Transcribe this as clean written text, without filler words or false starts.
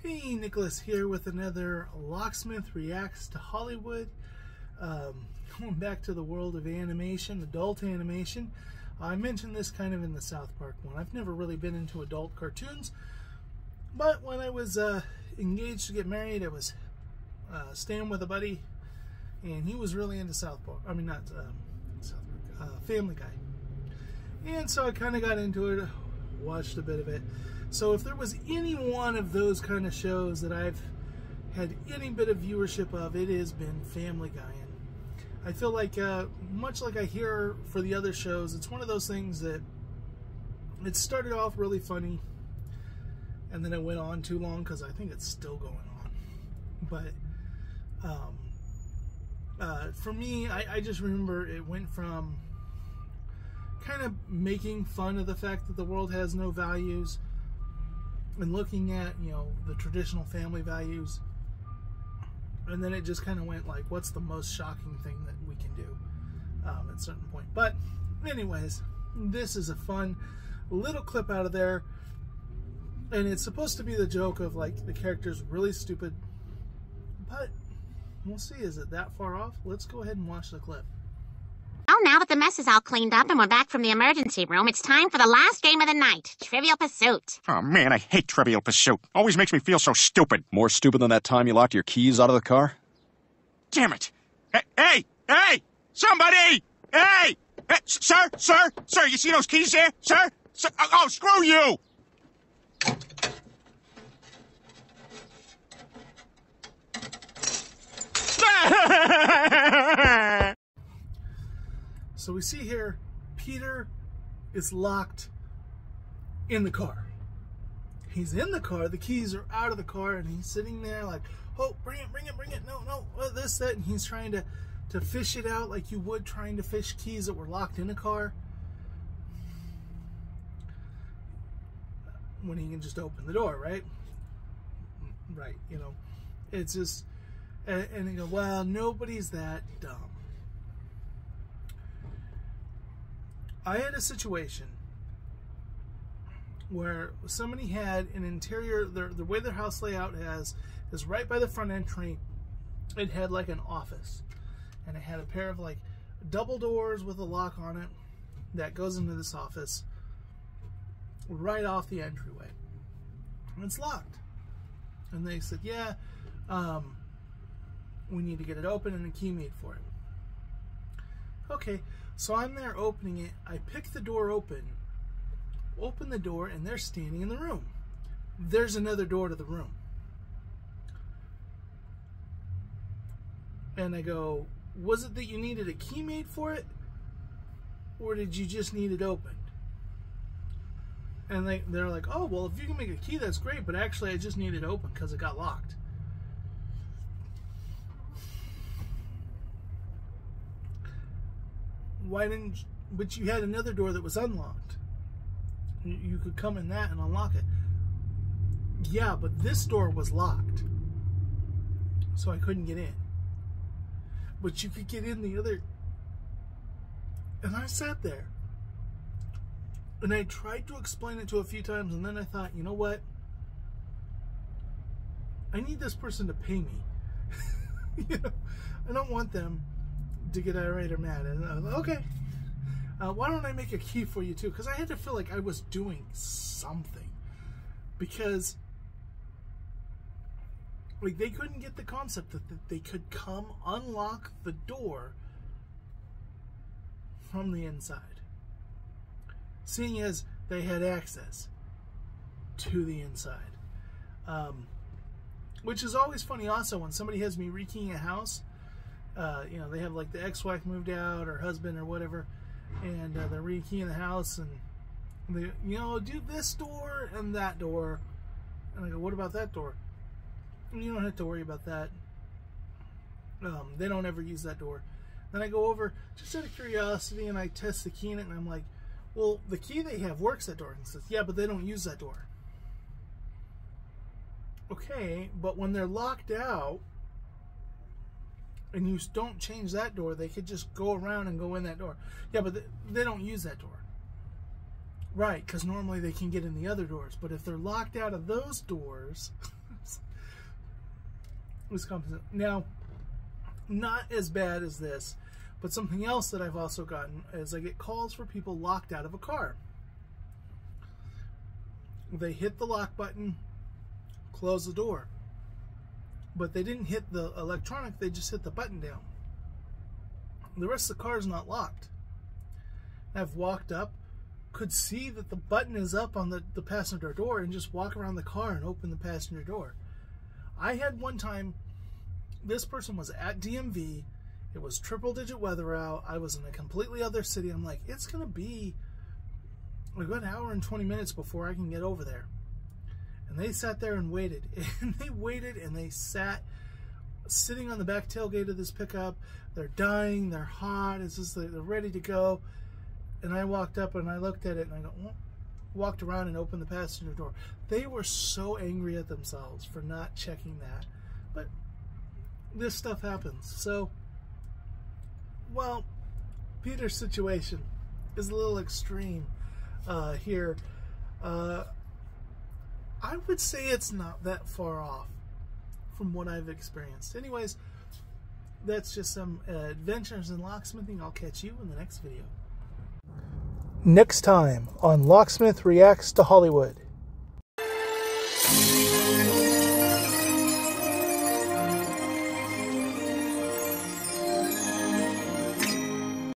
Hey, Nicholas here with another Locksmith Reacts to Hollywood. Going back to the world of animation, adult animation. I mentioned this kind of in the South Park one. I've never really been into adult cartoons, but when I was engaged to get married, I was staying with a buddy, and he was really into South Park. I mean, not South Park, Family Guy. And so I kind of got into it, watched a bit of it. So if there was any one of those kind of shows that I've had any bit of viewership of, it has been Family Guy. And I feel like, much like I hear for the other shows, it's one of those things that it started off really funny, and then it went on too long because I think it's still going on. But for me, I just remember it went from kind of making fun of the fact that the world has no values and looking at, you know, the traditional family values, and then it just kind of went like, what's the most shocking thing that we can do at a certain point. But anyways, this is a fun little clip out of there, and it's supposed to be the joke of like the character's really stupid, but we'll see. Is it that far off? Let's go ahead and watch the clip. Well, now that the mess is all cleaned up and we're back from the emergency room, it's time for the last game of the night, Trivial Pursuit. Oh, man, I hate Trivial Pursuit. Always makes me feel so stupid. More stupid than that time you locked your keys out of the car? Damn it. Hey! Somebody! Hey! Sir, you see those keys there? Sir? Oh, screw you! So we see here, Peter is locked in the car. He's in the car, the keys are out of the car, and he's sitting there like, oh, bring it, no, this, that, and he's trying to fish it out like you would trying to fish keys that were locked in a car. When he can just open the door, right? Right, you know, it's just, and they go, well, nobody's that dumb. I had a situation where somebody had an interior, the way their house layout is right by the front entry. It had like an office, and it had a pair of like double doors with a lock on it that goes into this office right off the entryway, and it's locked. And they said, yeah, we need to get it open and a key made for it. Okay, so I'm there opening it. I pick the door open the door, and they're standing in the room. There's another door to the room. And I go, was it that you needed a key made for it? Or did you just need it opened? And they're like, oh, well, if you can make a key, that's great, but actually I just need it open because it got locked. Why didn't, but you had another door that was unlocked. You could come in that and unlock it. Yeah, but this door was locked, so I couldn't get in. But you could get in the other. And I sat there, and I tried to explain it to a few times, and then I thought, you know what? I need this person to pay me. You know, I don't want them to get irate or mad. And I was like, okay, why don't I make a key for you too? Because I had to feel like I was doing something, because like they couldn't get the concept that they could come unlock the door from the inside, seeing as they had access to the inside. Which is always funny also when somebody has me rekeying a house. You know, they have like the ex-wife moved out or husband or whatever, and they're rekeying the house, and they, you know, do this door and that door. And I go, what about that door? You don't have to worry about that. They don't ever use that door. Then I go over just out of curiosity and I test the key in it, and I'm like, well, the key they have works that door. And it says, yeah, but they don't use that door. Okay, but when they're locked out and you don't change that door, they could just go around and go in that door. Yeah, but they don't use that door. Right, because normally they can get in the other doors. But if they're locked out of those doors, Now, not as bad as this, but something else that I've also gotten is I get calls for people locked out of a car. They hit the lock button, close the door, but they didn't hit the electronic, they just hit the button down. The rest of the car is not locked. I've walked up, could see that the button is up on the passenger door, and just walk around the car and open the passenger door. I had one time, this person was at DMV, it was triple-digit weather out, I was in a completely other city. I'm like, it's going to be a good hour and 20 minutes before I can get over there. And they sat there and waited, and they waited, and they sat sitting on the back tailgate of this pickup. They're dying, they're hot, it's just they're ready to go. And I walked up and I looked at it and I go, walked around and opened the passenger door. They were so angry at themselves for not checking that. But this stuff happens. So, well, Peter's situation is a little extreme here. I would say it's not that far off from what I've experienced. Anyways, that's just some adventures in locksmithing. I'll catch you in the next video. Next time on Locksmith Reacts to Hollywood.